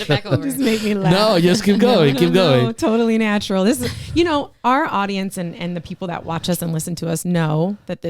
it back over. Just make me laugh. No, just keep going. Keep going. No, totally natural. This is, our audience and the people that watch us and listen to us know that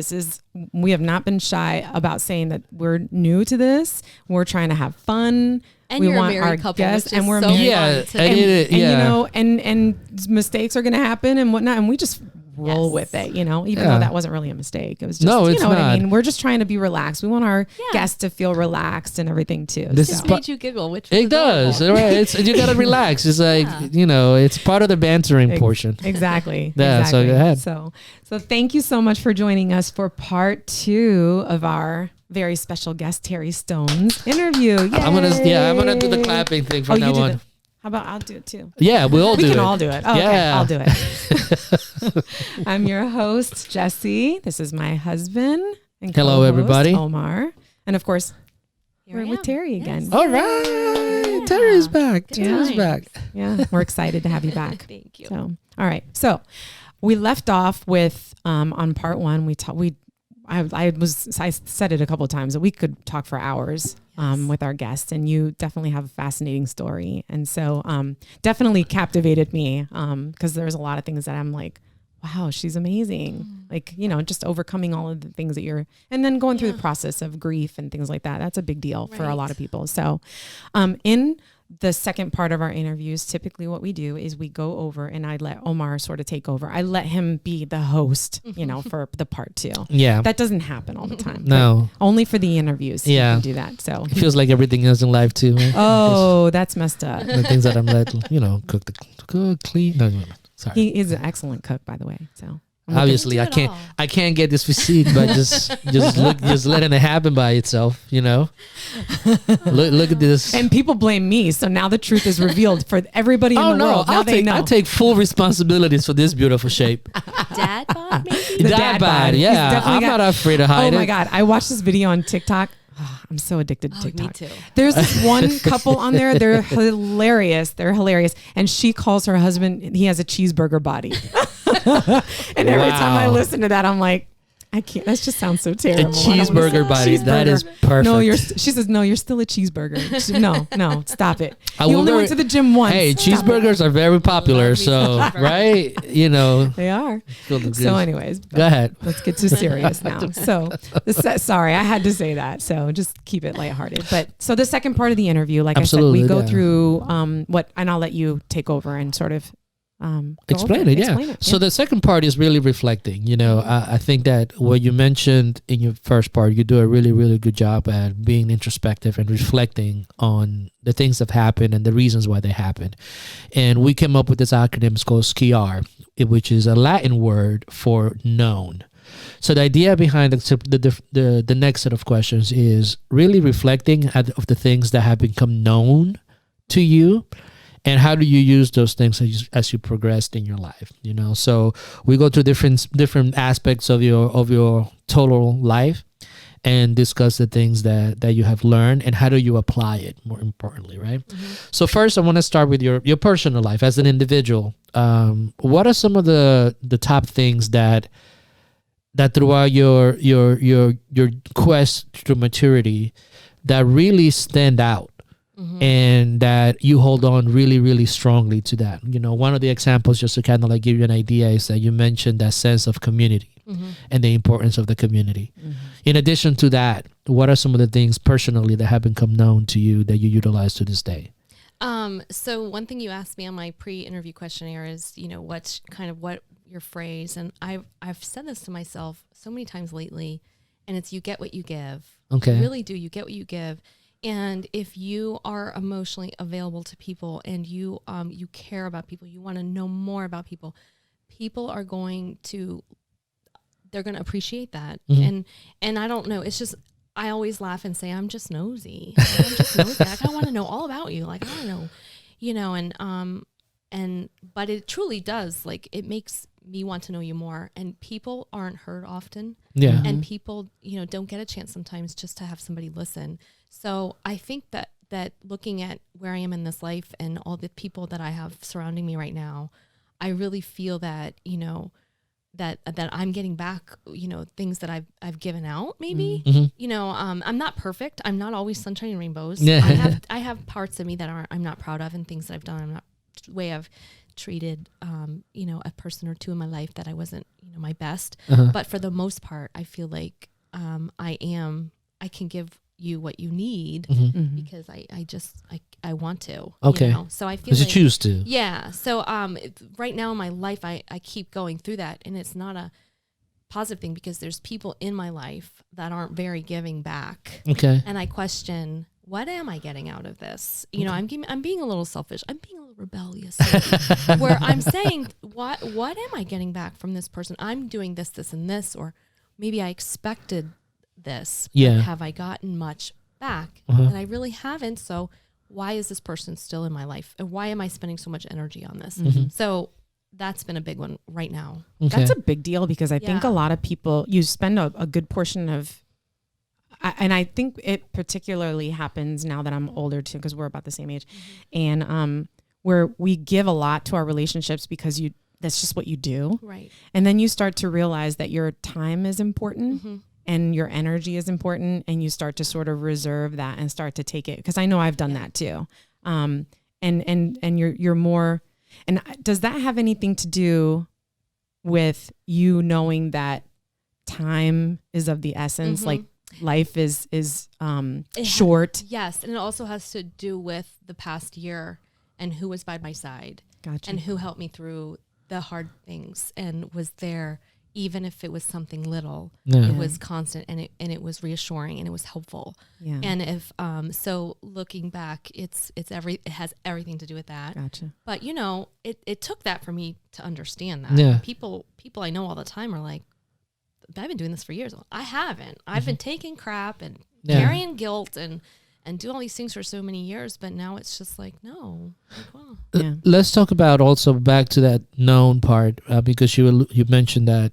we have not been shy about saying that we're new to this. We're trying to have fun. And we you're want a married our couple, guests, which is and we're so married. Yeah, fun to I do. did it. Yeah. And mistakes are going to happen and whatnot, and we just roll Yes. with it, even Yeah. though that wasn't really a mistake. It was just, No, it's what I not. mean? We're just trying to be relaxed. We want our Yeah. guests to feel relaxed and everything too. This So- is Just made you giggle, which It was does, adorable. right? You gotta relax. It's like it's part of the bantering portion. Exactly. Yeah, so exactly. go ahead. So thank you so much for joining us for part 2 of our very special guest Terry Stone's interview. I'm gonna do the clapping thing from now on. How about I'll do it too? Yeah, we all We do can it. all do it. Oh, okay, Yeah. I'll do it. I'm your host, Jesse. This is my husband and Hello, co-host, everybody. Omar. And of course, Here I we're with am. Terry Yes. again. All right, Terry's back. Terry's times. back. Yeah, we're excited to have you back. Thank you. So, all right. So we left off with on part 1. I said it a couple of times that we could talk for hours with our guests, and you definitely have a fascinating story, and so definitely captivated me because there's a lot of things that I'm like, wow, she's amazing. Like, just overcoming all of the things that and then going through the process of grief and things like that. That's a big deal for a lot of people. So in the second part of our interviews, typically what we do is we go over and I let Omar sort of take over. I let him be the host, for the part 2. Yeah, That doesn't happen all the time. no, But only for the interviews. Yeah. You can do that. So, it feels like everything else in life too. Right? oh, that's messed up. The things that I'm let cook, clean. No, sorry. He is an excellent cook, by the way. So Obviously, do I it can't. all. I can't get this physique, but just letting it happen by itself. Look at this. and people blame me. So now the truth is revealed for everybody in the world. Now they know. I take full responsibilities for this beautiful shape. Dad bod, maybe? The Dad dad bod, bod. He's yeah. definitely I'm got- not afraid to hide Oh it. my God. I watched this video on TikTok. Oh, I'm so addicted to TikTok. Me too. There's this one couple on there. They're hilarious. And she calls her husband, he has a cheeseburger body. And every time I Wow. listen to that, I'm like, I can't. That just sounds so terrible. A cheeseburger body. That is perfect. No, she says, no, you're still a cheeseburger. No, stop it. I You will only never- went to the gym once. Hey, Stop it. cheeseburgers are very popular, Love me so some cheeseburgers. right, They are. feel the So good. anyways, Go ahead. let's get too serious now. So, sorry, I had to say that. So just keep it lighthearted. But so the second part of the interview, like Absolutely, I said, we go yeah. through and I'll let you take over and sort of go Explain over it, yeah. Explain it, So the second part is really reflecting. I think that what you mentioned in your first part, you do a really, really good job at being introspective and reflecting on the things that happened and the reasons why they happened. And we came up with this acronym. It's called SCIAR, which is a Latin word for known. So the idea behind the next set of questions is really reflecting of the things that have become known to you. And how do you use those things as you progressed in your life? So we go through different aspects of your total life and discuss the things that you have learned and how do you apply it, more importantly, right? Mm-hmm. So first, I want to start with your personal life as an individual. What are some of the top things that throughout your quest to maturity that really stand out? Mm-hmm. And that you hold on really, really strongly to that. One of the examples, just to kind of like give you an idea, is that you mentioned that sense of community and the importance of the community. Mm-hmm. In addition to that, what are some of the things personally that have become known to you that you utilize to this day? So one thing you asked me on my pre-interview questionnaire is, what your phrase, and I've said this to myself so many times lately, and it's you get what you give. Okay. You really do. You get what you give. And if you are emotionally available to people and you care about people, you want to know more about people, they're going to appreciate that. Mm-hmm. And I don't know, it's just, I always laugh and say, I'm just nosy. Like, I want to know all about you. Like, I want to know, but it truly does. Like, it makes me want to know you more. And people aren't heard often. Yeah. And people, don't get a chance sometimes just to have somebody listen. So I think that looking at where I am in this life and all the people that I have surrounding me right now, I really feel that, that I'm getting back, things that I've given out, maybe. I'm not perfect. I'm not always sunshine and rainbows. Yeah. I have parts of me that I'm not proud of, and things that I've done. I'm not way I've treated, a person or two in my life that I wasn't, my best. But for the most part, I feel like I can give you what you need because I want to. Okay. So I feel because like you choose to. Yeah. So right now in my life, I keep going through that, and it's not a positive thing because there's people in my life that aren't very giving back. Okay. And I question, what am I getting out of this? I'm being a little selfish. I'm being a little rebellious where I'm saying, what am I getting back from this person? I'm doing this, and this, or maybe I expected this. Yeah. Have I gotten much back? And I really haven't. So why is this person still in my life? And why am I spending so much energy on this? So that's been a big one right now. Okay. That's a big deal because I think a lot of people, you spend a good portion of, and I think it particularly happens now that I'm older too, because we're about the same age, and where we give a lot to our relationships because that's just what you do. Right. And then you start to realize that your time is important. And your energy is important, and you start to sort of reserve that and start to take it. Because I know I've done that too. And you're more. And does that have anything to do with you knowing that time is of the essence? Like life is short. Yes, and it also has to do with the past year and who was by my side. Gotcha. And who helped me through the hard things and was there. Even if it was something little, it was constant and it was reassuring and it was helpful. Yeah. And if so, looking back, it has everything to do with that. Gotcha. But it took that for me to understand that. Yeah. People I know all the time are like, I've been doing this for years. I haven't. I've been taking crap and carrying guilt and do all these things for so many years, but now it's just like, no. Like, well. Let's talk about also back to that known part because you mentioned that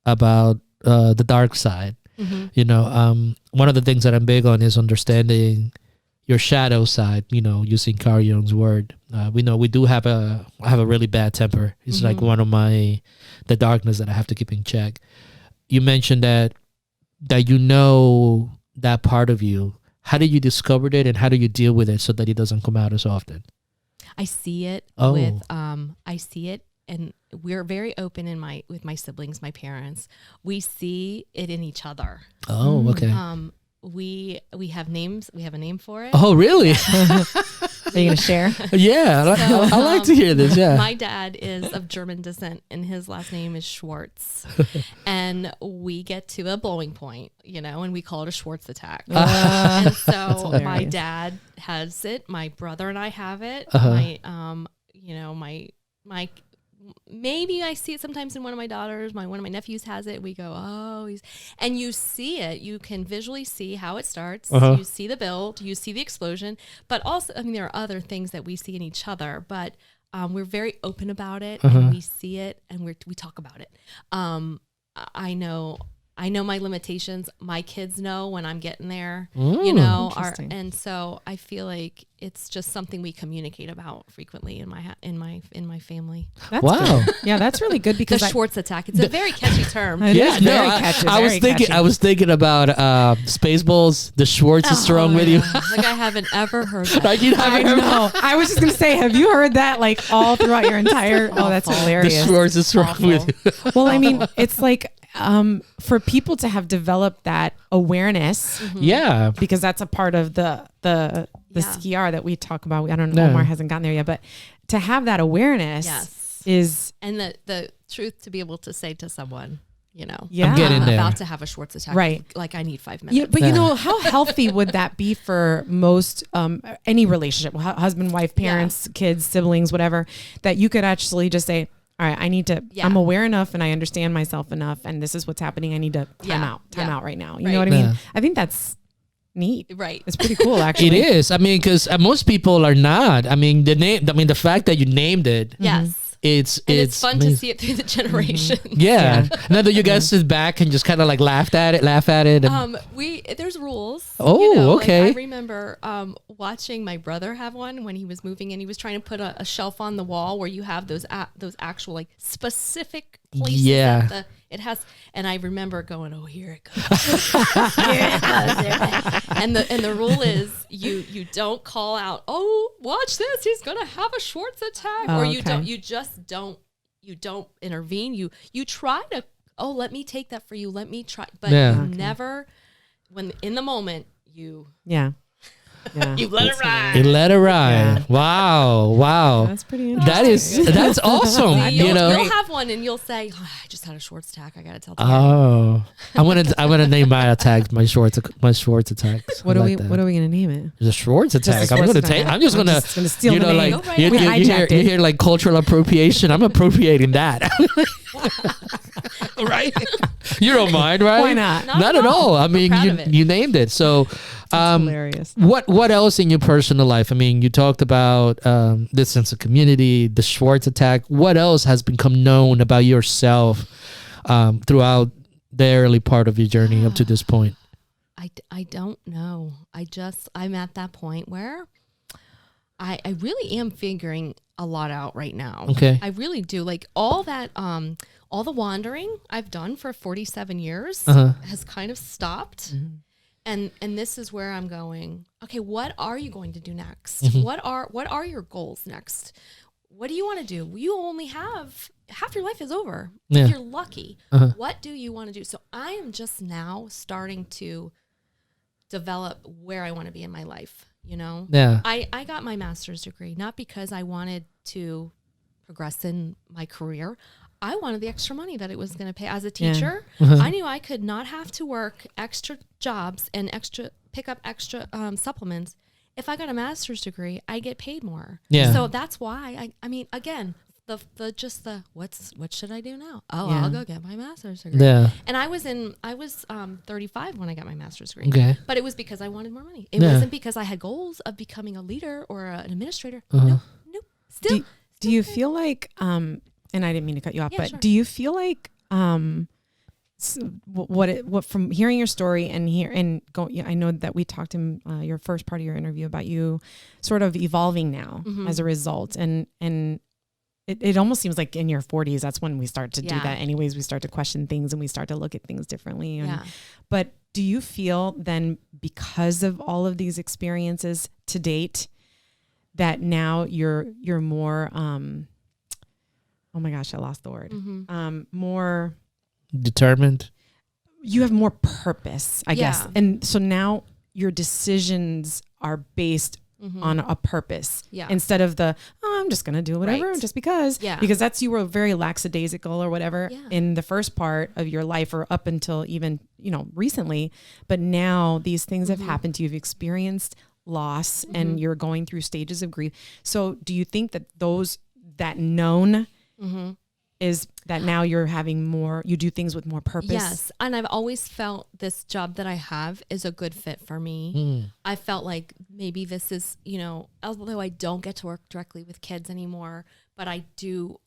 about the dark side. One of the things that I'm big on is understanding your shadow side, using Carl Jung's word. We know I have a really bad temper. It's like one of the darkness that I have to keep in check. You mentioned that that part of you. How did you discover it, and how do you deal with it so that it doesn't come out as often? I see it and we're very open with my siblings, my parents. We see it in each other. Oh, okay. We have names. We have a name for it. Oh, really? Are you going to share? Yeah, I like to hear this. Yeah. My dad is of German descent, and his last name is Schwartz. And we get to a blowing point, and we call it a Schwartz attack. And so my dad has it. My brother and I have it. My maybe I see it sometimes in one of my daughters. One of my nephews has it. We go, and you see it. You can visually see how it starts. You see the build. You see the explosion. But also, there are other things that we see in each other. But we're very open about it, and we see it, and we talk about it. I know my limitations. My kids know when I'm getting there. And so I feel like it's just something we communicate about frequently in my family. That's wow. Good. Yeah, that's really good because the Schwartz attack. It's a very catchy term. It is very catchy. I was thinking about Spaceballs. The Schwartz is strong with you. Like I haven't ever heard that. Like you haven't heard that. I was just gonna say, have you heard that like all throughout your entire? Oh, that's hilarious. The Schwartz is strong with you. Well, it's like for people to have developed that awareness, because that's a part of the CR that we talk about. I don't know, Omar hasn't gotten there yet, but to have that awareness is and the truth to be able to say to someone, I'm getting there. About to have a Schwartz attack, right? Like I need 5 minutes. Yeah, but how healthy would that be for most any relationship, husband, wife, parents, kids, siblings, whatever, that you could actually just say, all right, I need to, I'm aware enough and I understand myself enough and this is what's happening. I need to time out right now. You know what I mean? Yeah. I think that's neat. Right. It's pretty cool, actually. It is. Because most people are not. The fact that you named it. Yes. it's fun amazing. to see it through the generations. Yeah. Now that you guys sit back and just kind of like laugh at it. And There's rules. Oh, okay. Like I remember watching my brother have one when he was moving, and he was trying to put a shelf on the wall where you have those actual like specific places. Yeah. It has, and I remember going, "Oh, here it goes, here it goes." And the rule is you don't call out, "Oh, watch this, he's gonna have a Schwartz attack," or you don't intervene. You try to, "Oh, let me take that for you. Let me try," but you never. When in the moment you you let it ride. You let it ride. Yeah. Wow. That's pretty interesting. That's awesome. You'll have one and you'll say, "Oh, I just had a Schwartz attack. I gotta tell." Oh, I'm gonna name my attacks my Schwartz attacks. What are we gonna name it? The Schwartz attack. Schwartz I'm attack. just gonna steal the name. like We you hear like cultural appropriation. I'm appropriating that. Right? You don't mind, right? Why not? Not at all. I mean, you named it. So, hilarious. What else in your personal life? I mean, you talked about this sense of community, the Schwartz attack. What else has become known about yourself throughout the early part of your journey up to this point? I don't know. I'm at that point where I really am figuring a lot out right now. Okay. I really do. Like all the wandering I've done for 47 years has kind of stopped. Mm-hmm. And this is where I'm going, okay, what are you going to do next? Mm-hmm. What are your goals next? What do you want to do? You only have half your life is over. If you're lucky. What do you want to do? So I am just now starting to develop where I want to be in my life. I got my master's degree, not because I wanted to progress in my career. I wanted the extra money that it was going to pay. As a teacher, I knew I could not have to work extra jobs and pick up extra supplements. If I got a master's degree, I get paid more. Yeah. So that's why I mean, again, what should I do now? Oh, I'll go get my master's degree. Yeah. And I was 35 when I got my master's degree. Okay. But it was because I wanted more money. It wasn't because I had goals of becoming a leader or an administrator. Nope. Still. Do you feel like and I didn't mean to cut you off, but sure. do you feel like what from hearing your story and going, I know that we talked in your first part of your interview about you sort of evolving now as a result, and it almost seems like in your 40s that's when we start to do that. Anyways, we start to question things and we start to look at things differently. But do you feel then, because of all of these experiences to date, that now you're more oh my gosh, I lost the word. More determined. You have more purpose, I guess. And so now your decisions are based on a purpose instead of I'm just going to do whatever just because. Because you were very lackadaisical or whatever in the first part of your life or up until even, recently. But now these things have happened to you. You've experienced loss and you're going through stages of grief. So do you think that that known is that now you're having more, you do things with more purpose? Yes. And I've always felt this job that I have is a good fit for me. I felt like maybe this is, although I don't get to work directly with kids anymore, but I do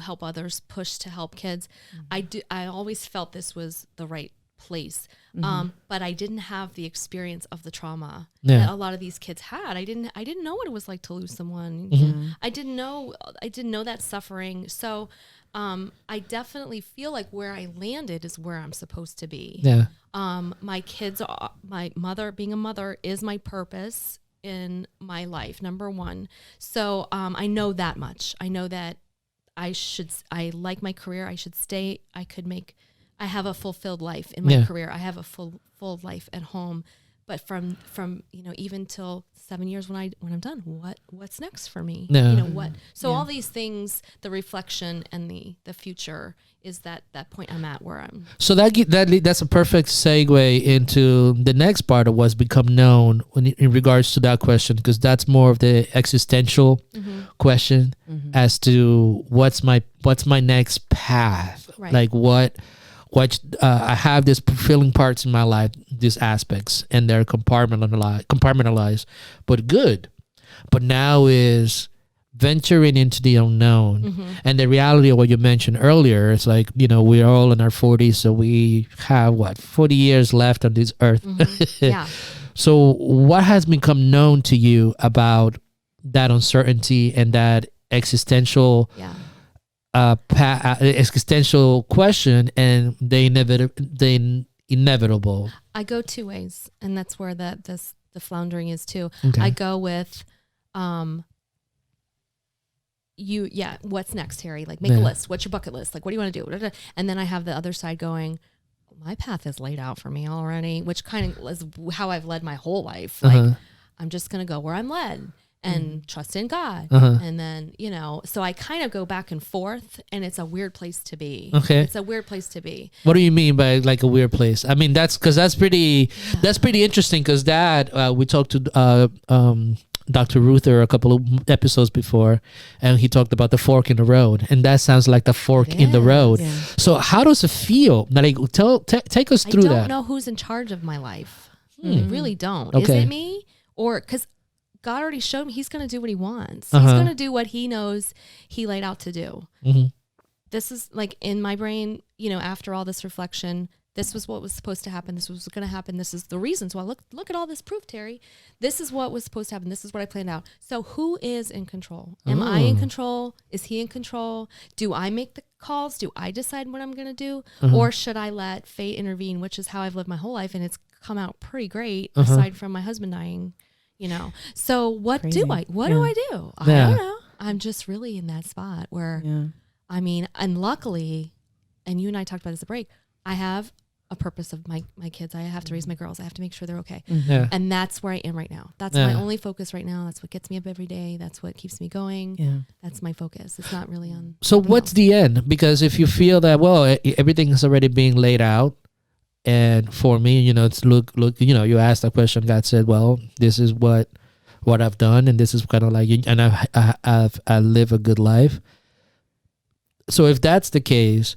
help others push to help kids. I always felt this was the right place. But I didn't have the experience of the trauma that a lot of these kids had. I didn't know what it was like to lose someone. I didn't know that suffering. So I definitely feel like where I landed is where I'm supposed to be. My kids, my mother, being a mother is my purpose in my life, number one. So I know that much. I know that I like my career. I should stay. I have a fulfilled life in my career. I have a full life at home, but from even till 7 years when I'm done, what's next for me? So all these things, the reflection and the future is that point I'm at where I'm. So that's a perfect segue into the next part of what's become known in regards to that question, because that's more of the existential question as to what's my next path, like what I have these fulfilling parts in my life, these aspects, and they're compartmentalized, but good. But now is venturing into the unknown. Mm-hmm. And the reality of what you mentioned earlier, it's like, we're all in our 40s, so we have 40 years left on this earth. Mm-hmm. Yeah. So what has become known to you about that uncertainty and that existential existential question and the inevitable? I go two ways, and that's where the floundering is too. Okay. I go with what's next, Terry? Like, make a list. What's your bucket list? Like, what do you want to do? And then I have the other side going, my path is laid out for me already, which kind of is how I've led my whole life. Like, I'm just going to go where I'm led and trust in God. And then, so I kind of go back and forth, and it's a weird place to be. Okay. It's a weird place to be. What do you mean by like a weird place? I mean, that's pretty interesting, because we talked to Dr. Ruther a couple of episodes before, and he talked about the fork in the road, and that sounds like the fork in the road. Yeah. So how does it feel? Like, take us through that. I don't know who's in charge of my life. I really don't. Is Okay. it me? Or because God already showed me He's going to do what He wants. Uh-huh. He's going to do what He knows He laid out to do. Mm-hmm. This is like in my brain, after all this reflection, this was what was supposed to happen. This was going to happen. This is the reasons why. Look at all this proof, Terry. This is what was supposed to happen. This is what I planned out. So who is in control? Am I in control? Is He in control? Do I make the calls? Do I decide what I'm going to do? Or should I let fate intervene, which is how I've lived my whole life, and it's come out pretty great, aside from my husband dying, So what Crazy. do I do? I don't know. I'm just really in that spot where, I mean, and luckily, and you and I talked about this at the break, I have a purpose of my kids. I have to raise my girls. I have to make sure they're okay. Yeah. And that's where I am right now. That's my only focus right now. That's what gets me up every day. That's what keeps me going. Yeah. That's my focus. It's not really on. So what's the end? Because if you feel that, everything is already being laid out, and for me, it's look, you asked that question. God said, well, this is what I've done, and this is kind of like, and I live a good life. So if that's the case,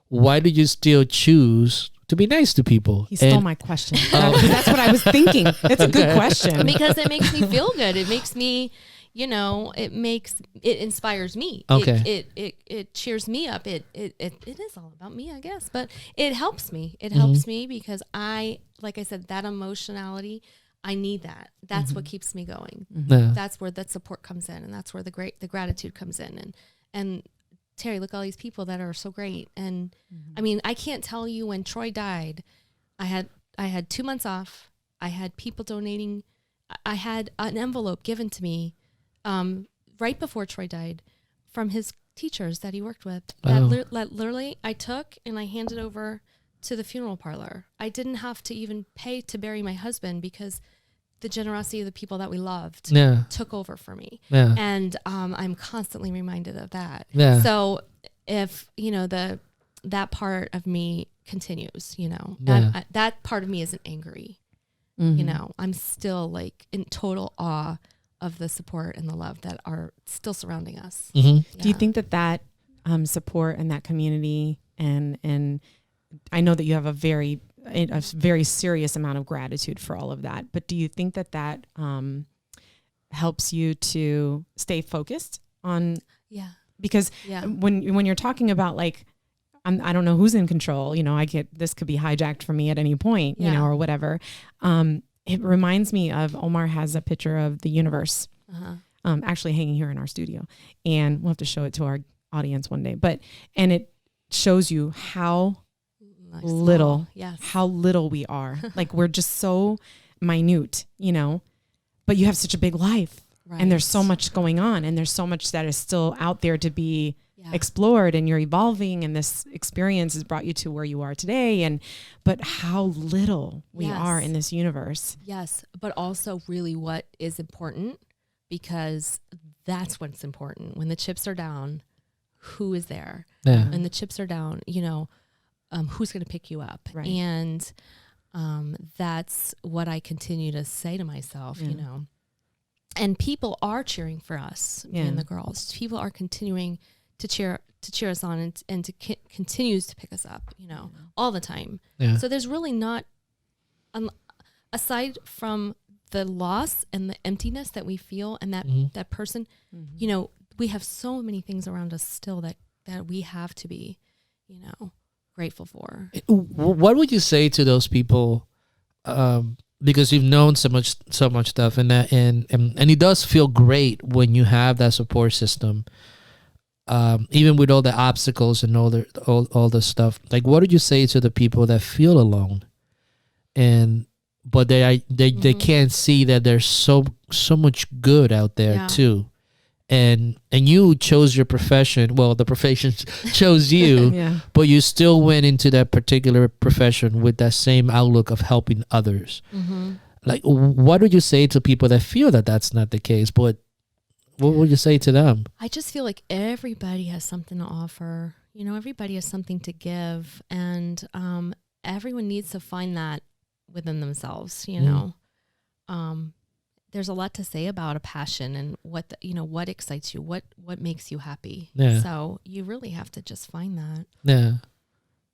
why do you still choose to be nice to people? He stole my question. That's what I was thinking. It's a good question. Because it makes me feel good. It makes me, it inspires me. Okay. It cheers me up. It is all about me, I guess, but it helps me. It helps me because like I said, that emotionality, I need that. That's what keeps me going. Yeah. That's where that support comes in, and that's where the gratitude comes in. And Terry, look at all these people that are so great. And I mean, I can't tell you, when Troy died, I had 2 months off. I had people donating. I had an envelope given to me right before Troy died from his teachers that he worked with. Wow. That literally I took and I handed over to the funeral parlor. I didn't have to even pay to bury my husband because the generosity of the people that we loved took over for me. Yeah. And I'm constantly reminded of that. Yeah. So if, that part of me continues, that part of me isn't angry. I'm still like in total awe of the support and the love that are still surrounding us. Mm-hmm. Yeah. Do you think that support and that community and I know that you have a very serious amount of gratitude for all of that, but do you think that helps you to stay focused on? Yeah. Because when you're talking about like, I don't know who's in control, this could be hijacked from me at any point, or whatever. It reminds me of Omar has a picture of the universe, actually hanging here in our studio, and we'll have to show it to our audience one day, and it shows you how little we are. Like, we're just so minute, but you have such a big life, and there's so much going on, and there's so much that is still out there to be explored, and you're evolving, and this experience has brought you to where you are today, but how little we are in this universe. Yes, but also really what is important, because that's what's important. When the chips are down, who is there? Yeah. And the chips are down, who's going to pick you up? Right. And that's what I continue to say to myself, And people are cheering for us, me and the girls. People are continuing to cheer us on and to continues to pick us up, all the time. Yeah. So there's really not, aside from the loss and the emptiness that we feel, and that person, we have so many things around us still that we have to be, grateful for. What would you say to those people? Because you've known so much stuff, and it does feel great when you have that support system. Even with all the obstacles and all the stuff, like what would you say to the people that feel alone, but they can't see that there's so much good out there too, and you chose your profession. Well, the profession chose you, but you still went into that particular profession with that same outlook of helping others. Like, what would you say to people that feel that that's not the case? But what would you say to them? I just feel like everybody has something to offer. Everybody has something to give, and everyone needs to find that within themselves. There's a lot to say about a passion and what excites you, what makes you happy. Yeah. So you really have to just find that. Yeah.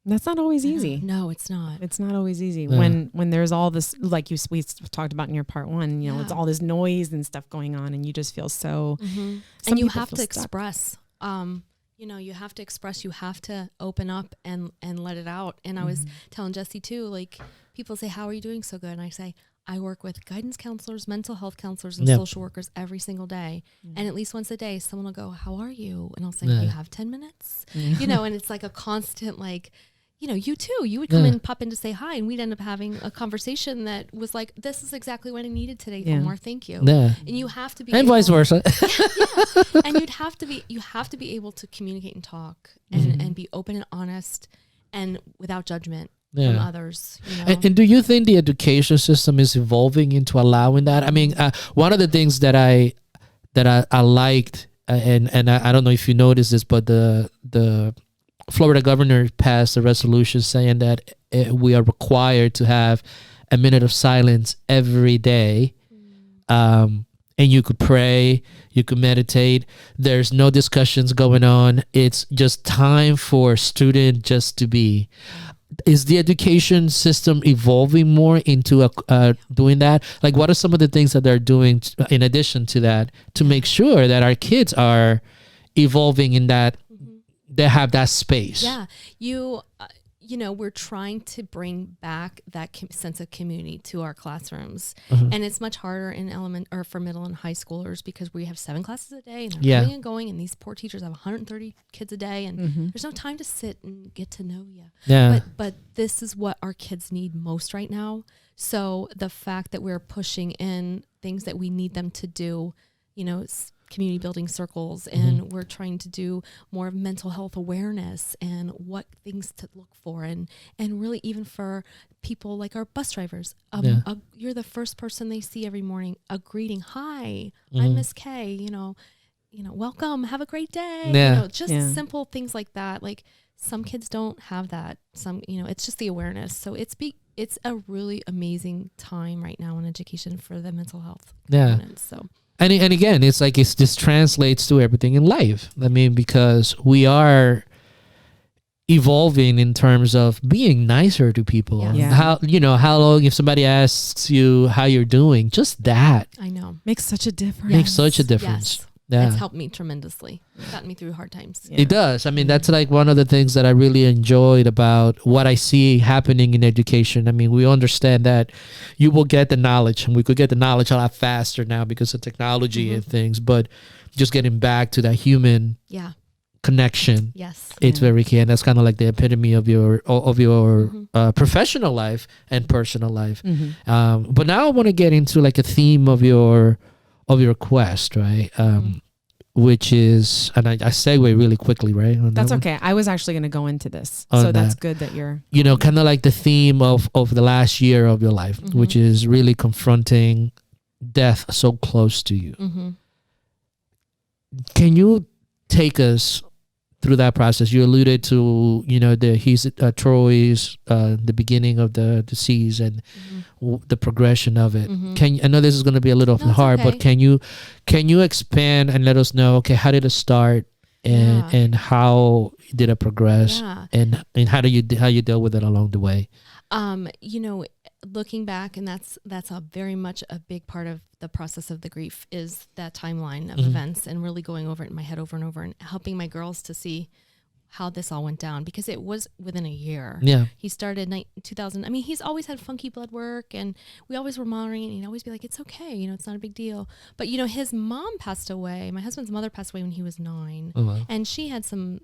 That's not always easy. No, it's not. It's not always easy when there's all this, like we talked about in your part one, it's all this noise and stuff going on, and you just feel so. And you have to express. You have to express. You have to open up and let it out. And I was telling Jesse too, like people say, "How are you doing so good?" And I say, I work with guidance counselors, mental health counselors, and social workers every single day. And at least once a day, someone will go, "How are you?" And I'll say, "You have 10 minutes?" And it's like a constant, like, you too, you would come in, pop in to say hi, and we'd end up having a conversation that was like, "This is exactly what I needed today, Omar. Thank you." Yeah. And you have to be, and vice versa. And you have to be able to communicate and talk and be open and honest and without judgment. From others. And do you think the education system is evolving into allowing that? I mean, one of the things that I liked, and I don't know if you noticed this, but the Florida governor passed a resolution saying that we are required to have a minute of silence every day. And you could pray, you could meditate. There's no discussions going on. It's just time for a student just to be. Is the education system evolving more into doing that? Like, what are some of the things that they're doing in addition to that to make sure that our kids are evolving in that they have that space? Yeah, we're trying to bring back that sense of community to our classrooms, and it's much harder in for middle and high schoolers because we have 7 classes a day, and they're coming and going, and these poor teachers have 130 kids a day, and there's no time to sit and get to know you. Yeah. But this is what our kids need most right now. So the fact that we're pushing in things that we need them to do, community building circles, and we're trying to do more of mental health awareness and what things to look for, and really even for people like our bus drivers, you're the first person they see every morning, a greeting, "Hi, I'm Miss K, welcome, have a great day." Simple things like that. Like some kids don't have that. Some, it's just the awareness. So it's a really amazing time right now in education for the mental health components. So. And again, it's like this translates to everything in life. I mean, because we are evolving in terms of being nicer to people. Yeah. How long, if somebody asks you how you're doing, just that. I know. Makes such a difference. Makes such a difference. Yes. Yeah. It's helped me tremendously. It's gotten me through hard times. Yeah. It does. I mean, that's like one of the things that I really enjoyed about what I see happening in education. I mean, we understand that you will get the knowledge, and we could get the knowledge a lot faster now because of technology and things, but just getting back to that human connection. Yes. It's very key. And that's kind of like the epitome of your professional life and personal life. But now I want to get into like a theme of your quest, right? Which is, and I segue really quickly, right? That's okay. I was actually going to go into this. So that's good that you're... kind of like the theme of the last year of your life, which is really confronting death so close to you. Can you take us through that process? You alluded to, Troy's, the beginning of the disease and the progression of it. I know this is going to be a little hard, but can you expand and let us know, okay, how did it start and how did it progress and how you dealt with it along the way? looking back, and that's a very much a big part of the process of the grief is that timeline of events and really going over it in my head over and over and helping my girls to see how this all went down, because it was within a year. Yeah. He started 2000. I mean, he's always had funky blood work, and we always were monitoring, and he'd always be like, it's okay. It's not a big deal. But, his mom passed away. My husband's mother passed away when he was 9. Oh, wow. And she had some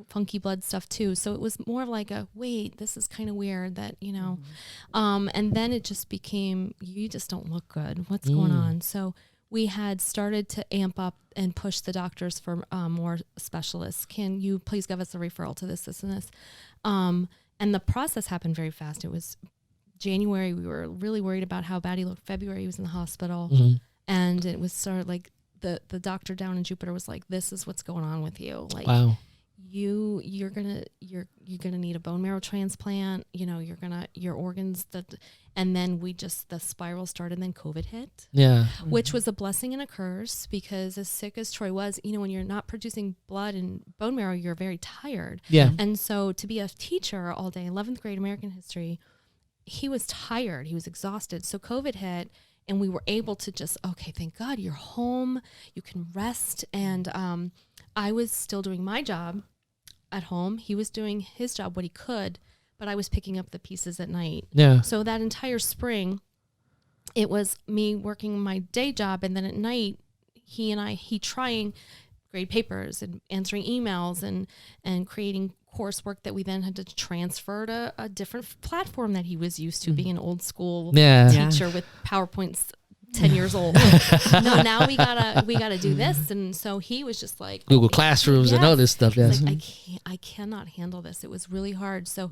funky blood stuff too. So it was more of like wait, this is kind of weird that, and then it just became, you just don't look good. What's going on? So we had started to amp up and push the doctors for more specialists. Can you please give us a referral to this, and this? And the process happened very fast. It was January. We were really worried about how bad he looked. February, he was in the hospital. And it was sort of like the doctor down in Jupiter was like, this is what's going on with you. Like, wow. You're gonna need a bone marrow transplant. Your organs and then the spiral started. And then COVID hit, which was a blessing and a curse, because as sick as Troy was, when you're not producing blood and bone marrow, you're very tired. Yeah. And so to be a teacher all day, 11th grade American history, he was tired. He was exhausted. So COVID hit. And we were able to just, okay, thank God you're home. You can rest. And I was still doing my job at home. He was doing his job, what he could, but I was picking up the pieces at night. Yeah. So that entire spring, it was me working my day job. And then at night, he trying grade papers and answering emails and creating coursework that we then had to transfer to a different platform that he was used to, being an old school teacher with PowerPoints 10 years old. No, now we gotta do this. And so he was just like Google Classrooms and all this stuff. Yes. Like, I cannot handle this. It was really hard. So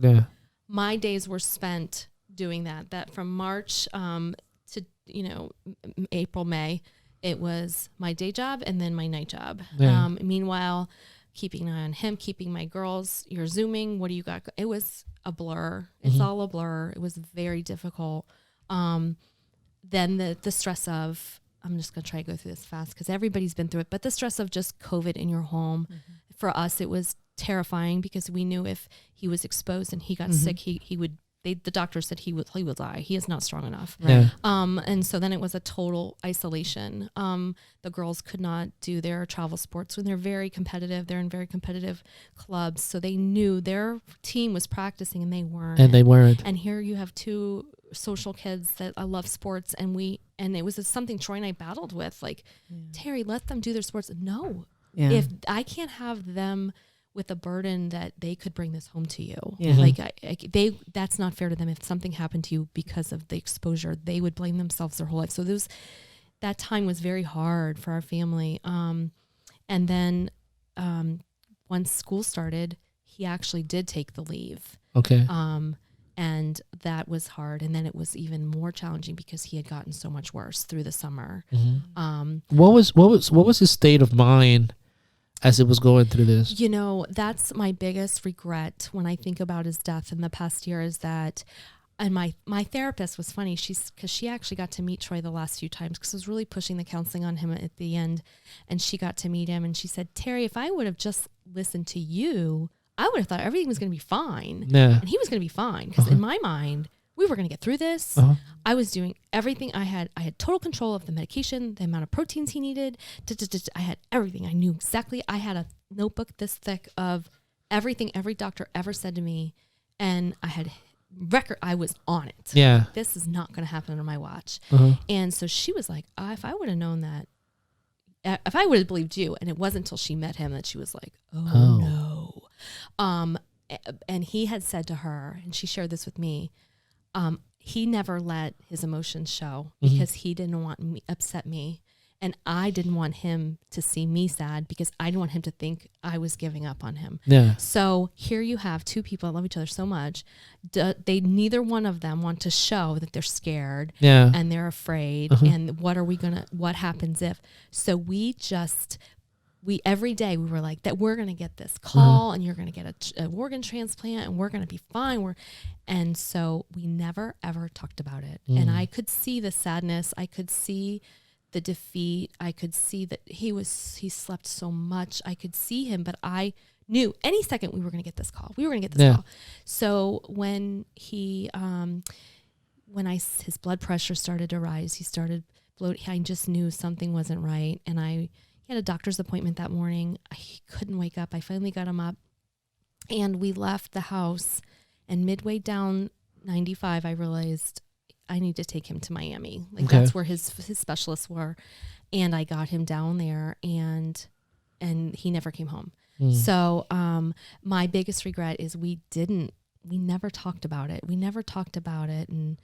my days were spent doing that from March to April, May. It was my day job and then my night job. Meanwhile, keeping an eye on him, keeping my girls, you're Zooming, what do you got? It was a blur. It's all a blur. It was very difficult. Then the stress of, I'm just going to try to go through this fast because everybody's been through it, but the stress of just COVID in your home, for us, it was terrifying because we knew if he was exposed and he got sick, the doctor said he will die. He is not strong enough. Right. And so then it was a total isolation. The girls could not do their travel sports when they're very competitive. They're in very competitive clubs. So they knew their team was practicing and they weren't. And here you have 2 social kids that I love sports, and it was something Troy and I battled with, like, Terry, let them do their sports. No, if I can't have them with a burden that they could bring this home to you, like that's not fair to them. If something happened to you because of the exposure, they would blame themselves their whole life. So that time was very hard for our family. And then once school started, he actually did take the leave. Okay. And that was hard. And then it was even more challenging because he had gotten so much worse through the summer. What was his state of mind as it was going through this? That's my biggest regret when I think about his death in the past year, is that, and my therapist was funny. Because she actually got to meet Troy the last few times, because I was really pushing the counseling on him at the end. And she got to meet him, and she said, Terry, if I would have just listened to you, I would have thought everything was going to be fine. Yeah. And he was going to be fine. Because in my mind, we were going to get through this. I was doing everything. I had total control of the medication, the amount of proteins he needed. I had everything. I knew exactly. I had a notebook this thick of everything every doctor ever said to me. And I had record. I was on it. Yeah. This is not going to happen under my watch. And so she was like, if I would have known that, if I would have believed you, and it wasn't until she met him that she was like, oh no. And he had said to her, and she shared this with me, he never let his emotions show because he didn't want me upset me. And I didn't want him to see me sad because I didn't want him to think I was giving up on him. Yeah. So here you have 2 people that love each other so much. They neither one of them want to show that they're scared and they're afraid. And what happens if? So we every day we were like that. We're going to get this call and you're going to get an organ transplant and we're going to be fine. And so we never, ever talked about it. And I could see the sadness. I could see the defeat. I could see that he slept so much. I could see him, but I knew any second we were going to get this call. Call. So when he his blood pressure started to rise, he started bloating. I just knew something wasn't right. And he had a doctor's appointment that morning. He couldn't wake up. I finally got him up and we left the house, and midway down 95, I realized I need to take him to Miami. Like that's where his specialists were. And I got him down there and he never came home. So my biggest regret is we never talked about it. And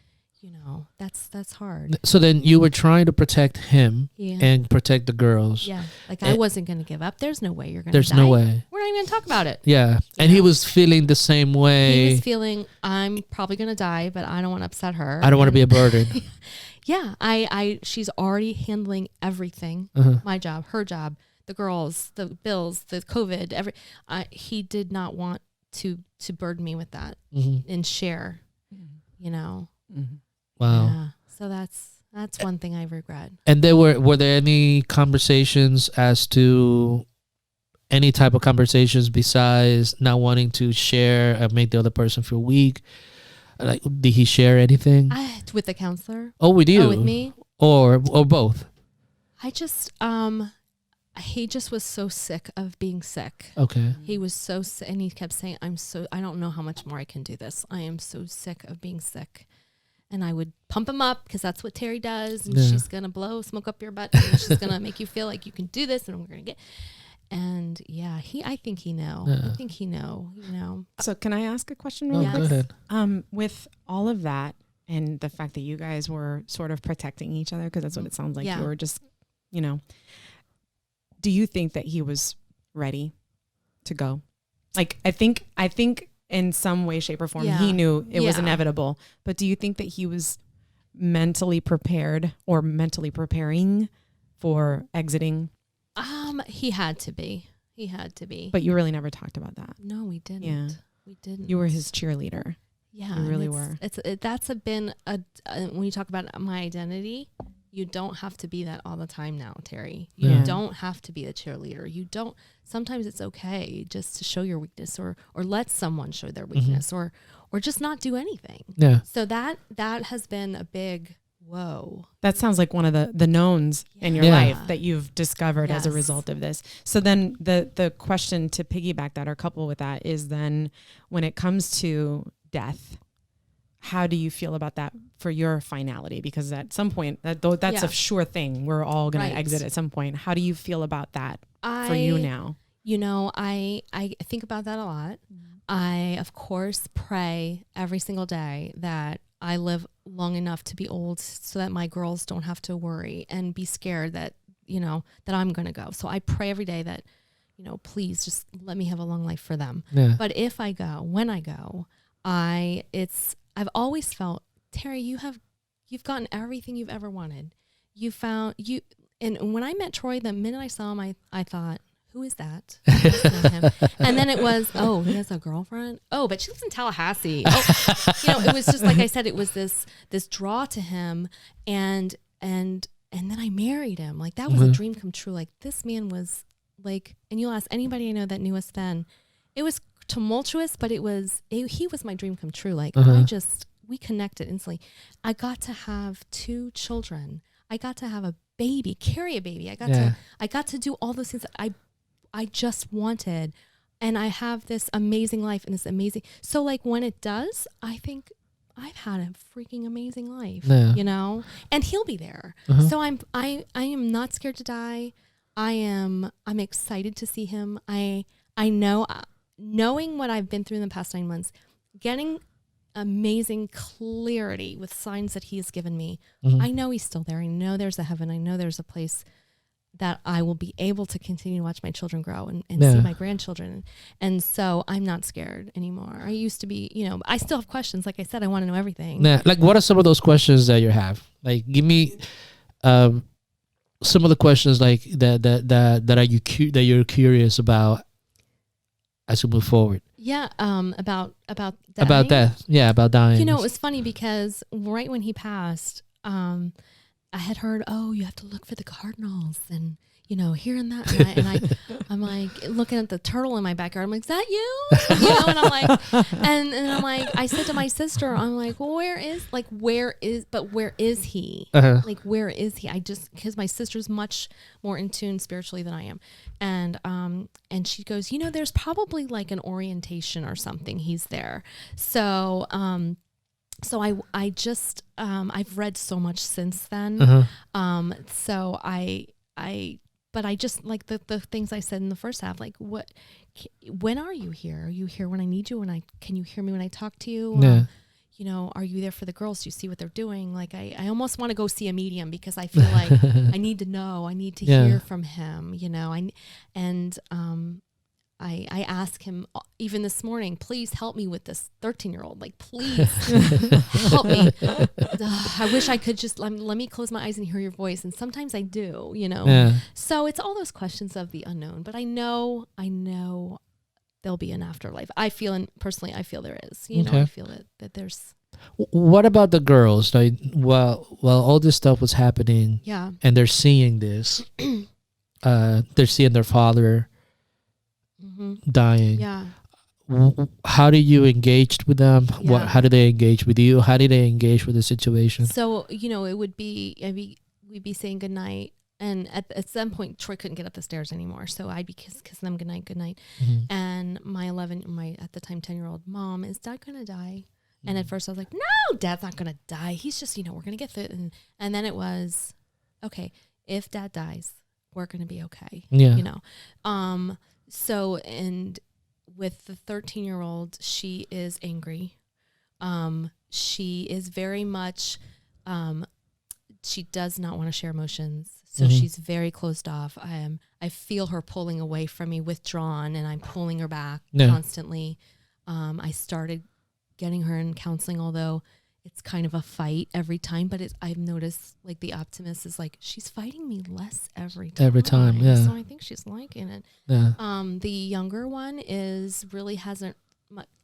that's hard. So then you were trying to protect him and protect the girls. Yeah. Like I wasn't going to give up. There's no way you're going to die. There's no way. We're not even going to talk about it. Yeah. And he was feeling the same way. He was feeling, I'm probably going to die, but I don't want to upset her. I don't want to be a burden. Yeah. She's already handling everything. My job, her job, the girls, the bills, the COVID, he did not want to burden me with that and share, Wow. Yeah. So that's one thing I regret. And were there any conversations as to any type of conversations besides not wanting to share and make the other person feel weak? Like, did he share anything? With the counselor? Oh, with you? Oh, with me? Or both? I just, he just was so sick of being sick. Okay. He was so sick, and he kept saying, I don't know how much more I can do this. I am so sick of being sick. And I would pump him up because that's what Terry does. And she's going to blow smoke up your butt. And she's going to make you feel like you can do this. And we're going to get. And I think he know. Yeah. I think he know. So can I ask a question real quick? Go ahead. With all of that and the fact that you guys were sort of protecting each other, because that's what it sounds like. You were just, do you think that he was ready to go? Like, I think in some way, shape, or form, he knew it was inevitable. But do you think that he was mentally prepared or mentally preparing for exiting? He had to be. But you really never talked about that. No, we didn't. Yeah. We didn't. You were his cheerleader. Yeah. You really were. When you talk about my identity, you don't have to be that all the time now, Terry. Yeah. You don't have to be the cheerleader. Sometimes it's okay just to show your weakness or let someone show their weakness or just not do anything. Yeah. So that has been a big whoa. That sounds like one of the knowns in your life that you've discovered as a result of this. So then the question to piggyback that or couple with that is then when it comes to death, how do you feel about that for your finality? Because at some point, that's a sure thing. We're all going to exit at some point. How do you feel about that for you now? I think about that a lot. I, of course, pray every single day that I live long enough to be old so that my girls don't have to worry and be scared that, that I'm going to go. So I pray every day that, please just let me have a long life for them. Yeah. But when I go, I've always felt, Terry, you've gotten everything you've ever wanted. And when I met Troy, the minute I saw him, I thought, who is that? That's not him. And then it was, he has a girlfriend. Oh, but she lives in Tallahassee. It was just like I said, it was this draw to him, and then I married him. Like that was a dream come true. Like this man was like, and you'll ask anybody I know that knew us then, it was tumultuous, but he was my dream come true. Like we connected instantly. I got to have 2 children. I got to have a baby, carry a baby. I got to do all those things that I just wanted. And I have this amazing life and this amazing. So like when it does, I think I've had a freaking amazing life, and he'll be there. So I am not scared to die. I'm excited to see him. I know, knowing what I've been through in the past 9 months, getting amazing clarity with signs that he has given me. I know he's still there. I know there's a heaven. I know there's a place that I will be able to continue to watch my children grow and see my grandchildren. And so I'm not scared anymore. I used to be, I still have questions. Like I said, I want to know everything. Yeah. Like what are some of those questions that you have? Like give me some of the questions like that you're curious about as we move forward. Yeah, about dying. About death. Yeah, about dying. It was funny because right when he passed, I had heard, you have to look for the cardinals, and here and that. I'm like looking at the turtle in my backyard. I'm like, is that you? And I'm like, and I'm like, I said to my sister, I'm like, well, where is he? Like, where is he? Because my sister's much more in tune spiritually than I am. And she goes, there's probably like an orientation or something. He's there. So I just, I've read so much since then. But I just like the things I said in the first half, like when are you here? Are you here when I need you? Can you hear me when I talk to you? Yeah. Are you there for the girls? Do you see what they're doing? Like, I almost want to go see a medium because I feel like I need to know, I need to hear from him, I ask him even this morning, please help me with this 13-year-old. Like, please help me. I wish I could just let me close my eyes and hear your voice. And sometimes I do, Yeah. So it's all those questions of the unknown. But I know there'll be an afterlife. I feel there is. I feel that there's. What about the girls? Like, while all this stuff was happening, and they're seeing this, they're seeing their father dying. Yeah. How do you engage with them? Yeah. How do they engage with you? How do they engage with the situation? So, it would be, we'd be saying goodnight. And at some point, Troy couldn't get up the stairs anymore. So I'd be kissing them goodnight. Mm-hmm. And my at the time 10-year-old, Mom, is Dad going to die? And at first I was like, no, Dad's not going to die. He's just, we're going to get through it. And then it was, okay, if Dad dies, we're going to be okay. Yeah. So, and with the 13-year-old, she is angry. She is very much, she does not want to share emotions. So she's very closed off. I feel her pulling away from me, withdrawn, and I'm pulling her back constantly. I started getting her in counseling, although it's kind of a fight every time, but I've noticed like the optimist is like, she's fighting me less every time. Every time, yeah. So I think she's liking it. Yeah. The younger one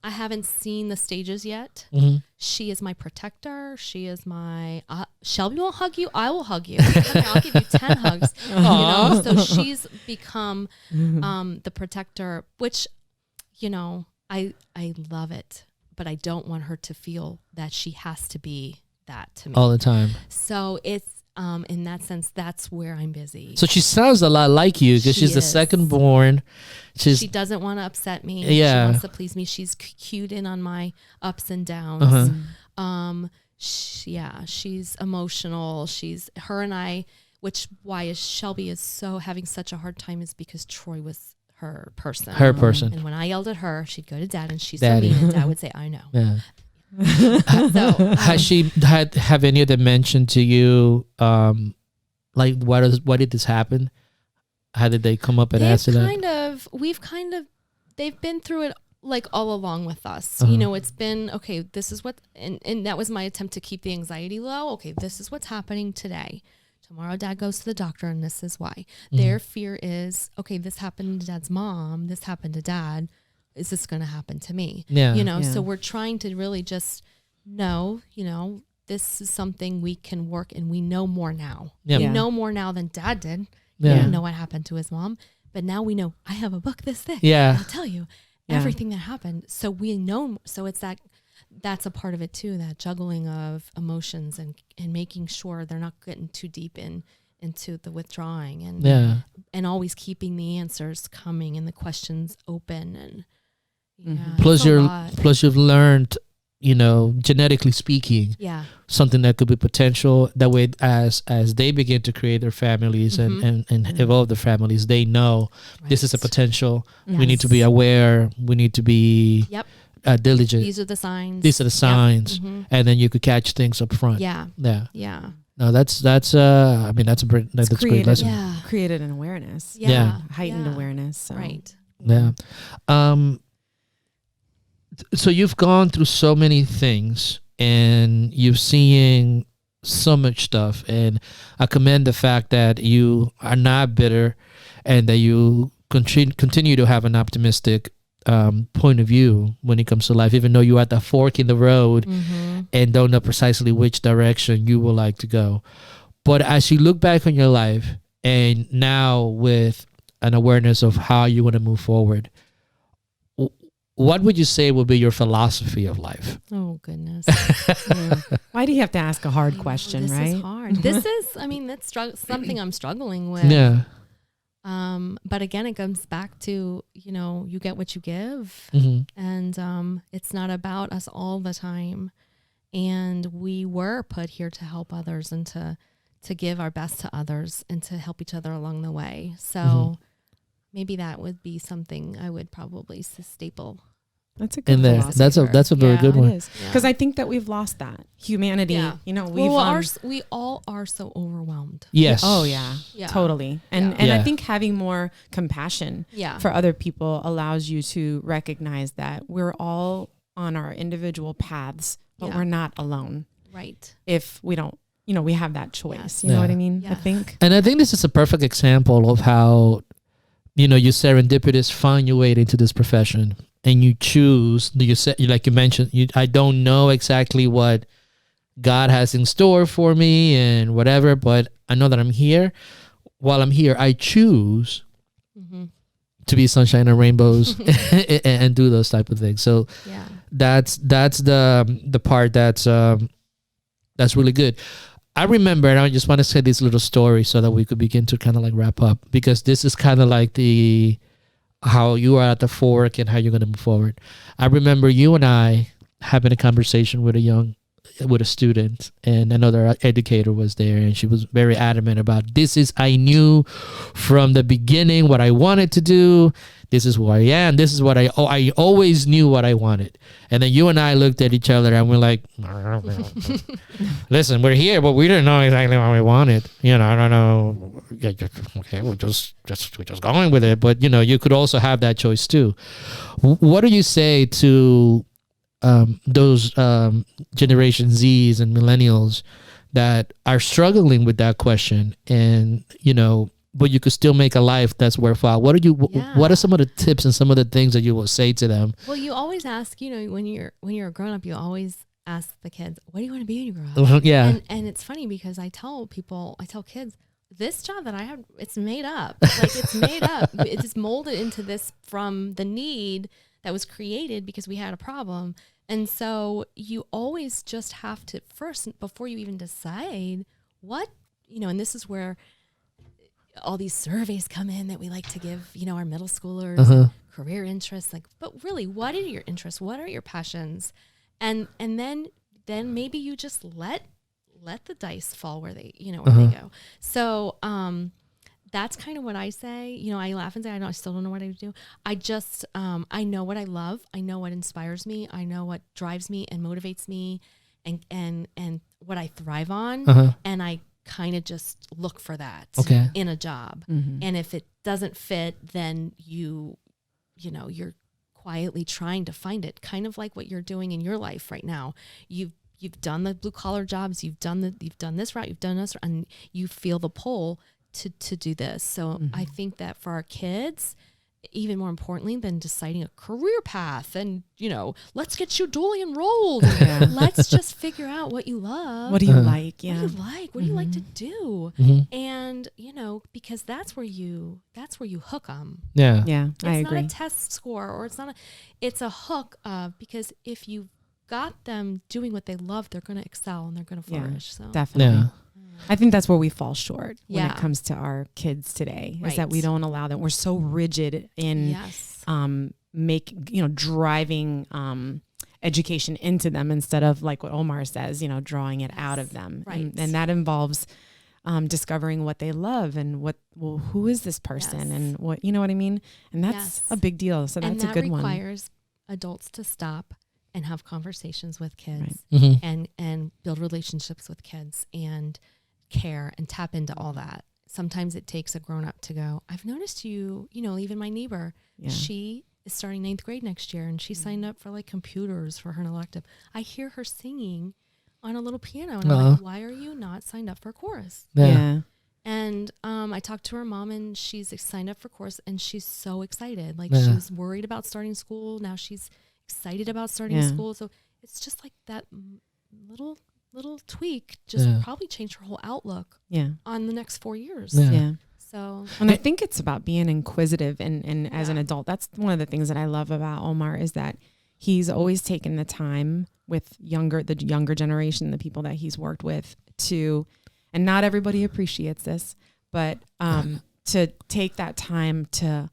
I haven't seen the stages yet. Mm-hmm. She is my protector. She is my, Shelby won't hug you. I will hug you. I'll give you 10 hugs. So she's become the protector, which, I love it. But I don't want her to feel that she has to be that to me all the time. So it's in that sense, that's where I'm busy. So she sounds a lot like you because she's the second born. She doesn't want to upset me. Yeah. She wants to please me. She's cued in on my ups and downs. She's emotional. She's her and I, why Shelby is so having such a hard time is because Troy was her person. And when I yelled at her, she'd go to Dad and she's so mean, and Dad would say, I know. Yeah. So, has she have any of them mentioned to you, like why did this happen? How did they come up and answer that? They've been through it like all along with us. It's been, okay, this is what, and that was my attempt to keep the anxiety low. Okay, this is what's happening today. Tomorrow Dad goes to the doctor and this is why. Their fear is, okay, this happened to Dad's mom. This happened to Dad. Is this going to happen to me? Yeah. So we're trying to really just know, this is something we can work and we know more now. Yeah. We know more now than Dad did. Yeah. He didn't know what happened to his mom. But now we know, I have a book, this thing. Yeah. I'll tell you everything that happened. So we know, so it's that's a part of it too, that juggling of emotions and making sure they're not getting too deep into the withdrawing and always keeping the answers coming and the questions open and plus you've learned, genetically speaking, something that could be potential. That way, as they begin to create their families and evolve their families, they know this is a potential. Yes. We need to be aware. We need to be diligent. These are the signs. Yep. And then you could catch things up front. Yeah. No, that's a great lesson. Yeah. Created an awareness. Yeah. Heightened awareness. So. Right. Yeah. So you've gone through so many things and you've seen so much stuff, and I commend the fact that you are not bitter and that you continue to have an optimistic point of view when it comes to life, even though you're at the fork in the road and don't know precisely which direction you would like to go. But as you look back on your life and now with an awareness of how you want to move forward, what would you say would be your philosophy of life? Oh, goodness. Why do you have to ask a hard question, this right? is hard. This is, I mean, that's something I'm struggling with. Yeah. But again, it comes back to, you know, you get what you give. Mm-hmm. And it's not about us all the time. And we were put here to help others and to give our best to others and to help each other along the way. So maybe that would be something I would probably staple. That's a good In there, philosophy. that's a very good one. Because I think that we've lost that humanity. Yeah. You know, we've we all are so overwhelmed. Yes. Oh yeah, totally. And I think having more compassion for other people allows you to recognize that we're all on our individual paths, but we're not alone. Right. If we don't, you know, we have that choice. You know what I mean? Yeah. I think. And I think this is a perfect example of how, you know, you serendipitous find your way into this profession. And you choose, like you mentioned, I don't know exactly what God has in store for me and whatever, but I know that I'm here. While I'm here, I choose to be sunshine and rainbows and do those type of things. So that's the part that's really good. I remember, and I just want to say this little story so that we could begin to kind of like wrap up, because this is kind of like how you are at the fork and how you're going to move forward. I remember you and I having a conversation with a student, and another educator was there, and she was very adamant about I knew from the beginning what I wanted to do. This is who I am. This is what I always knew what I wanted. And then you and I looked at each other and we're like, listen, we're here, but we didn't know exactly what we wanted. You know, I don't know. Okay, we're just going with it. But, you know, you could also have that choice too. What do you say to those Generation Zs and millennials that are struggling with that question, and, you know, but you could still make a life that's worthwhile? What are some of the tips and some of the things that you will say to them? Well, you always ask, you know, when you're a grown up, you always ask the kids, what do you want to be when you grow up? Yeah. And it's funny because I tell kids, this job that I have, it's made up. Like, it's made up. It's molded into this from the need that was created because we had a problem. And so you always just have to first, before you even decide what, you know, and this is where all these surveys come in that we like to give, you know, our middle schoolers, career interests, like, but really, what are your interests? What are your passions? And then maybe you just let the dice fall where they, you know, where they go. So, that's kind of what I say. You know, I laugh and say, I still don't know what I do. I just, I know what I love. I know what inspires me. I know what drives me and motivates me and what I thrive on. And I kind of just look for that in a job. And if it doesn't fit, then you know, you're quietly trying to find it, kind of like what you're doing in your life right now. You've done the blue collar jobs, you've done this route, you've done this, and you feel the pull to do this. So I think that for our kids, even more importantly than deciding a career path and, you know, let's get you dually enrolled. Let's just figure out what you love. What do you like? Yeah. What do you like? What do you like to do? And, you know, because that's where you hook them. Yeah. It's I agree. not a test score, or it's a hook because if you got them doing what they love, they're going to excel and they're going to flourish. So definitely. Yeah. I think that's where we fall short when Yeah. it comes to our kids today, Right. is that we don't allow them. We're so rigid in driving education into them instead of, like what Omar says, you know, drawing it out of them. Right. And that involves discovering what they love and who is this person and what, you know what I mean? And that's a big deal. So that's a good one. And that requires adults to stop and have conversations with kids and build relationships with kids and care and tap into all that. Sometimes it takes a grown up to go, I've noticed you know, even my neighbor, she is starting 9th grade next year and she signed up for like computers for her elective. I hear her singing on a little piano and I'm like, why are you not signed up for chorus? Yeah. And I talked to her mom and she's signed up for chorus and she's so excited. Like she was worried about starting school. Now she's excited about starting school. So it's just like that little tweak just probably changed her whole outlook on the next 4 years. Yeah. So, and I think it's about being inquisitive and as an adult, that's one of the things that I love about Omar is that he's always taken the time with the younger generation, the people that he's worked with and not everybody appreciates this, but to take that time to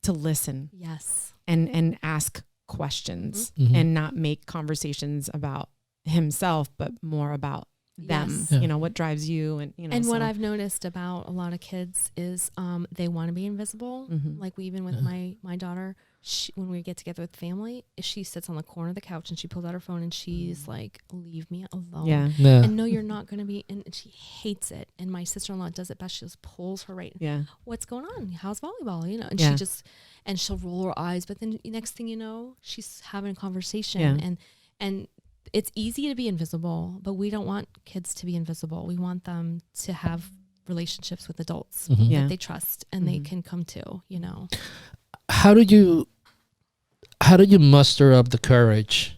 listen. Yes. And ask questions and not make conversations about himself, but more about them, what drives you and what I've noticed about a lot of kids is they want to be invisible. Like even with my daughter, when we get together with family, she sits on the corner of the couch and she pulls out her phone and she's like, leave me alone. And no, you're not going to be, and she hates it. And my sister-in-law does it best. She just pulls her right. What's going on? How's volleyball? And she just, and she'll roll her eyes, but then next thing you know, she's having a conversation and it's easy to be invisible, but we don't want kids to be invisible. We want them to have relationships with adults that they trust and they can come to, How do you muster up the courage?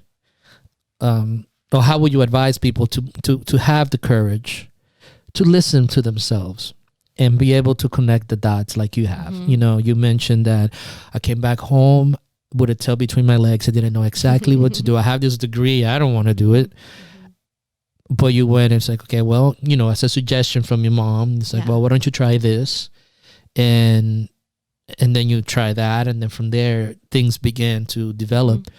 Or how would you advise people to have the courage to listen to themselves and be able to connect the dots like you have? You mentioned that I came back home with a tail between my legs. I didn't know exactly what to do. I have this degree. I don't want to do it. But you went and it's like, okay, well, as a suggestion from your mom, it's like, well, why don't you try this? And then you try that. And then from there, things began to develop.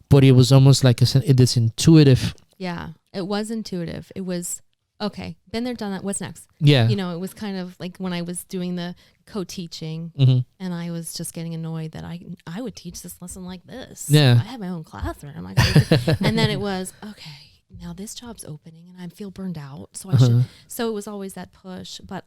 But it was almost like this intuitive. Yeah, it was intuitive. It was, okay, been there, done that. What's next? Yeah. It was kind of like when I was doing the co-teaching and I was just getting annoyed that I would teach this lesson like this. Yeah. I had my own classroom. And then it was, okay, now this job's opening and I feel burned out. So so it was always that push. But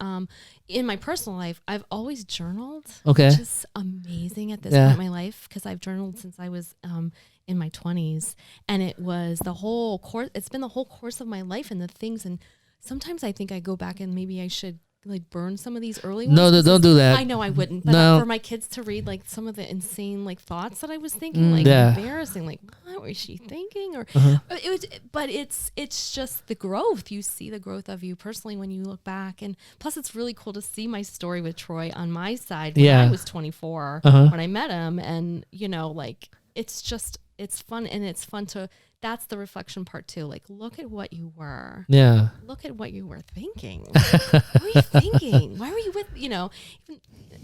in my personal life, I've always journaled. Okay. Which is amazing at this point in my life because I've journaled since I was in my 20s. And it was the whole course. It's been the whole course of my life and the things. And sometimes I think I go back and maybe I should like burn some of these early ones. No, don't do that. I know I wouldn't, but for my kids to read like some of the insane like thoughts that I was thinking, like embarrassing, like what was she thinking? Or it was, but it's just the growth. You see the growth of you personally when you look back, and plus it's really cool to see my story with Troy on my side when I was 24 when I met him, and like it's fun, and it's fun to. That's the reflection part too. Like, look at what you were. Yeah. Look at what you were thinking. What were you thinking? Why were you with, even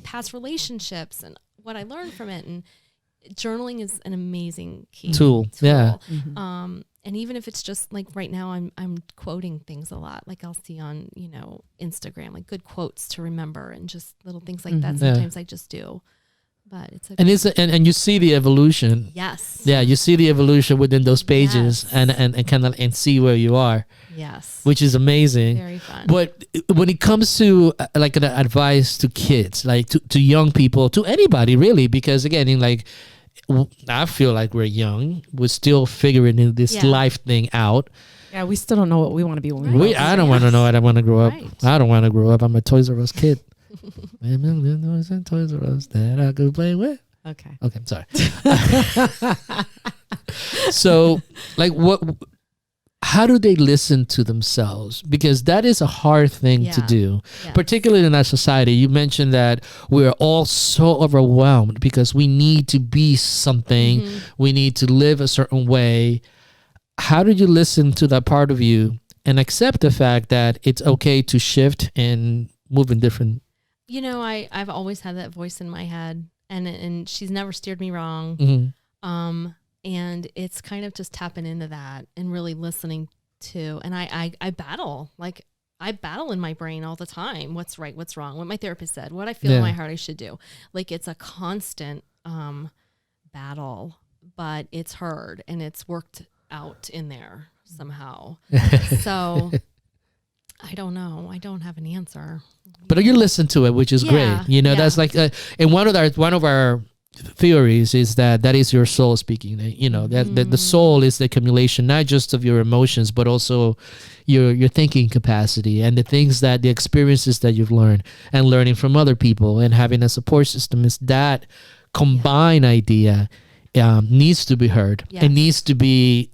past relationships and what I learned from it. And journaling is an amazing key tool. Yeah. And even if it's just like right now, I'm quoting things a lot. Like I'll see on, Instagram, like good quotes to remember and just little things like that. Sometimes I just do. But it's and you see the evolution. Yes. Yeah, you see the evolution within those pages and kind of and see where you are. Yes. Which is amazing. Very fun. But when it comes to like an advice to kids, like to young people, to anybody really, because again, I feel like we're young. We're still figuring this life thing out. Yeah, we still don't know what we want to be when we grow up. I don't want to know what I want to grow up. I don't want to grow up. I'm a Toys R Us kid. Toys R Us that I could play with. Okay, I'm sorry. So, like, how do they listen to themselves? Because that is a hard thing to do, particularly in our society. You mentioned that we're all so overwhelmed because we need to be something. We need to live a certain way. How do you listen to that part of you and accept the fact that it's okay to shift and move in different? I've always had that voice in my head, and she's never steered me wrong. And it's kind of just tapping into that and really listening to, and I battle, I battle in my brain all the time. What's right, what's wrong, what my therapist said, what I feel in my heart I should do. Like it's a constant battle, but it's heard and it's worked out in there somehow. So I don't know. I don't have an answer. But you listen to it, which is great. That's like, and one of our theories is that is your soul speaking. That the soul is the accumulation not just of your emotions, but also your thinking capacity and the experiences that you've learned and learning from other people and having a support system. Is that combined idea needs to be heard. It needs to be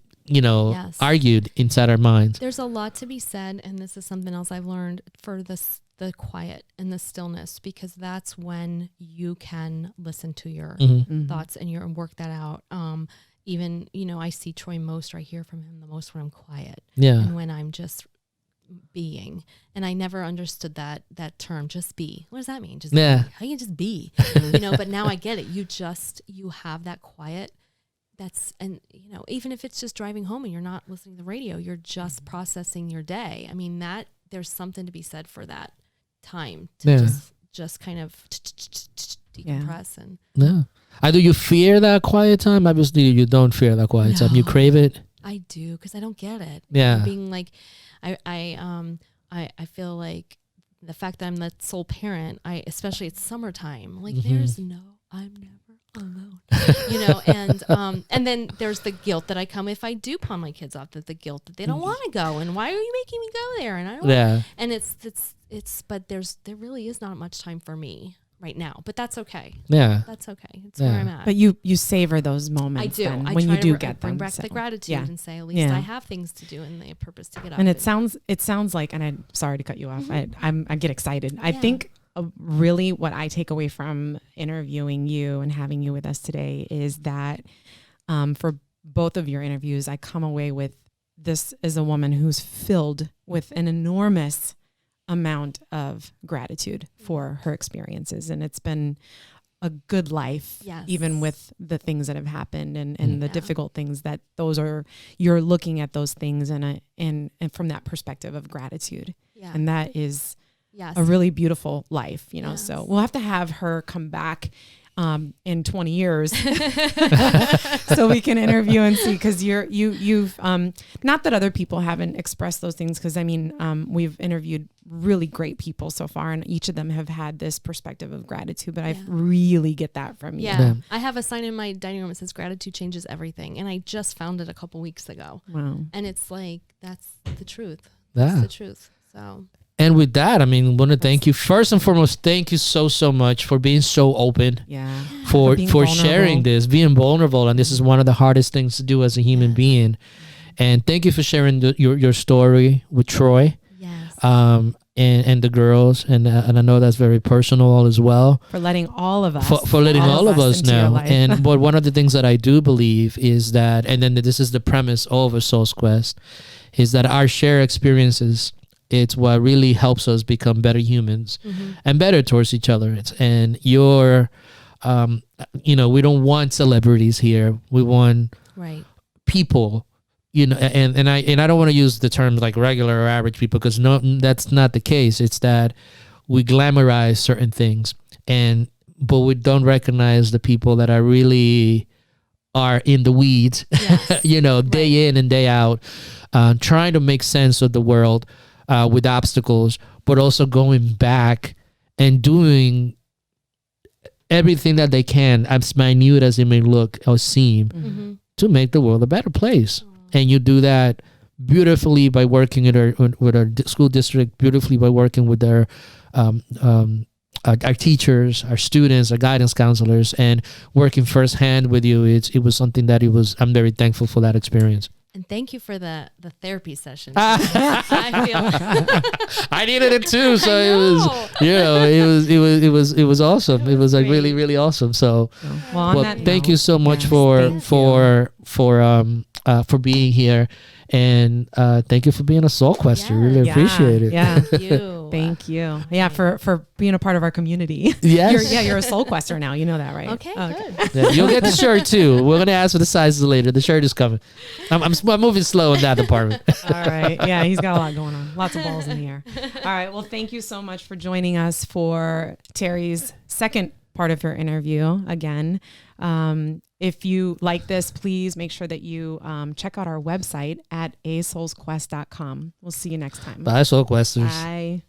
argued inside our minds. There's a lot to be said, and this is something else I've learned for the the quiet and the stillness, because that's when you can listen to your thoughts and work that out. Even, I see Troy most, or I hear from him the most when I'm quiet. Yeah. And when I'm just being. And I never understood that term, just be. What does that mean? Just be. How you can just be, but now I get it. You have that quiet. Even if it's just driving home and you're not listening to the radio, you're just processing your day. I mean, there's something to be said for that time to just kind of decompress. And do you fear that quiet time? Obviously you don't fear that quiet time. You crave it. I do, because I don't get it. Being like, I feel like the fact that I'm the sole parent, especially it's summertime, like I'm never alone, and then there's the guilt that I come if I do pawn my kids off, that the guilt that they don't want to go, and why are you making me go there? And I don't and it's but there really is not much time for me right now, but that's okay. That's okay. It's where I'm at. But you savor those moments. I do. When you do get bring them. back the gratitude and say, at least I have things to do and the purpose to get up. And it sounds like, and I'm sorry to cut you off. I get excited. I think really what I take away from interviewing you and having you with us today is that for both of your interviews, I come away with, this is a woman who's filled with an enormous amount of gratitude for her experiences. And it's been a good life, even with the things that have happened and the difficult things, that you're looking at those things and from that perspective of gratitude. Yeah. And that is a really beautiful life, so we'll have to have her come back in 20 years so we can interview and see, because you've not that other people haven't expressed those things, because we've interviewed really great people so far, and each of them have had this perspective of gratitude, but I really get that from you. I have a sign in my dining room that says gratitude changes everything, and I just found it a couple weeks ago. Wow. And it's like, that's the truth. That's the truth. So and with that, I want to thank you first and foremost. Thank you so much for being so open. For sharing this, being vulnerable, and this is one of the hardest things to do as a human being. And thank you for sharing your story with Troy. And the girls, and I know that's very personal as well. For letting all of us, for letting all of us know. And but one of the things that I do believe is that, and then this is the premise of A Soul's Quest, is that our shared experiences, it's what really helps us become better humans and better towards each other. And we don't want celebrities here. We want people, and I don't want to use the terms like regular or average people, because no, that's not the case. It's that we glamorize certain things, but we don't recognize the people that are really in the weeds, day in and day out, trying to make sense of the world. With obstacles, but also going back and doing everything that they can, as minute as it may look or seem, to make the world a better place. And you do that beautifully by working with our school district, beautifully by working with our teachers, our students, our guidance counselors, and working firsthand with you. It was something that I'm very thankful for that experience. And thank you for the therapy session. I needed it too, so it was awesome. It was like really, really awesome. So, thank you so much for being here, and thank you for being a soul quester. Really appreciate it. Yeah, thank you. Yeah, for being a part of our community. Yes. You're a soul quester now. You know that, right? Okay. Good. Yeah, you'll get the shirt too. We're gonna ask for the sizes later. The shirt is coming. I'm moving slow in that department. All right. Yeah, he's got a lot going on. Lots of balls in the air. All right. Well, thank you so much for joining us for Terry's second part of her interview again. If you like this, please make sure that you check out our website at asoulsquest.com. We'll see you next time. Bye, Soul Questers. Bye.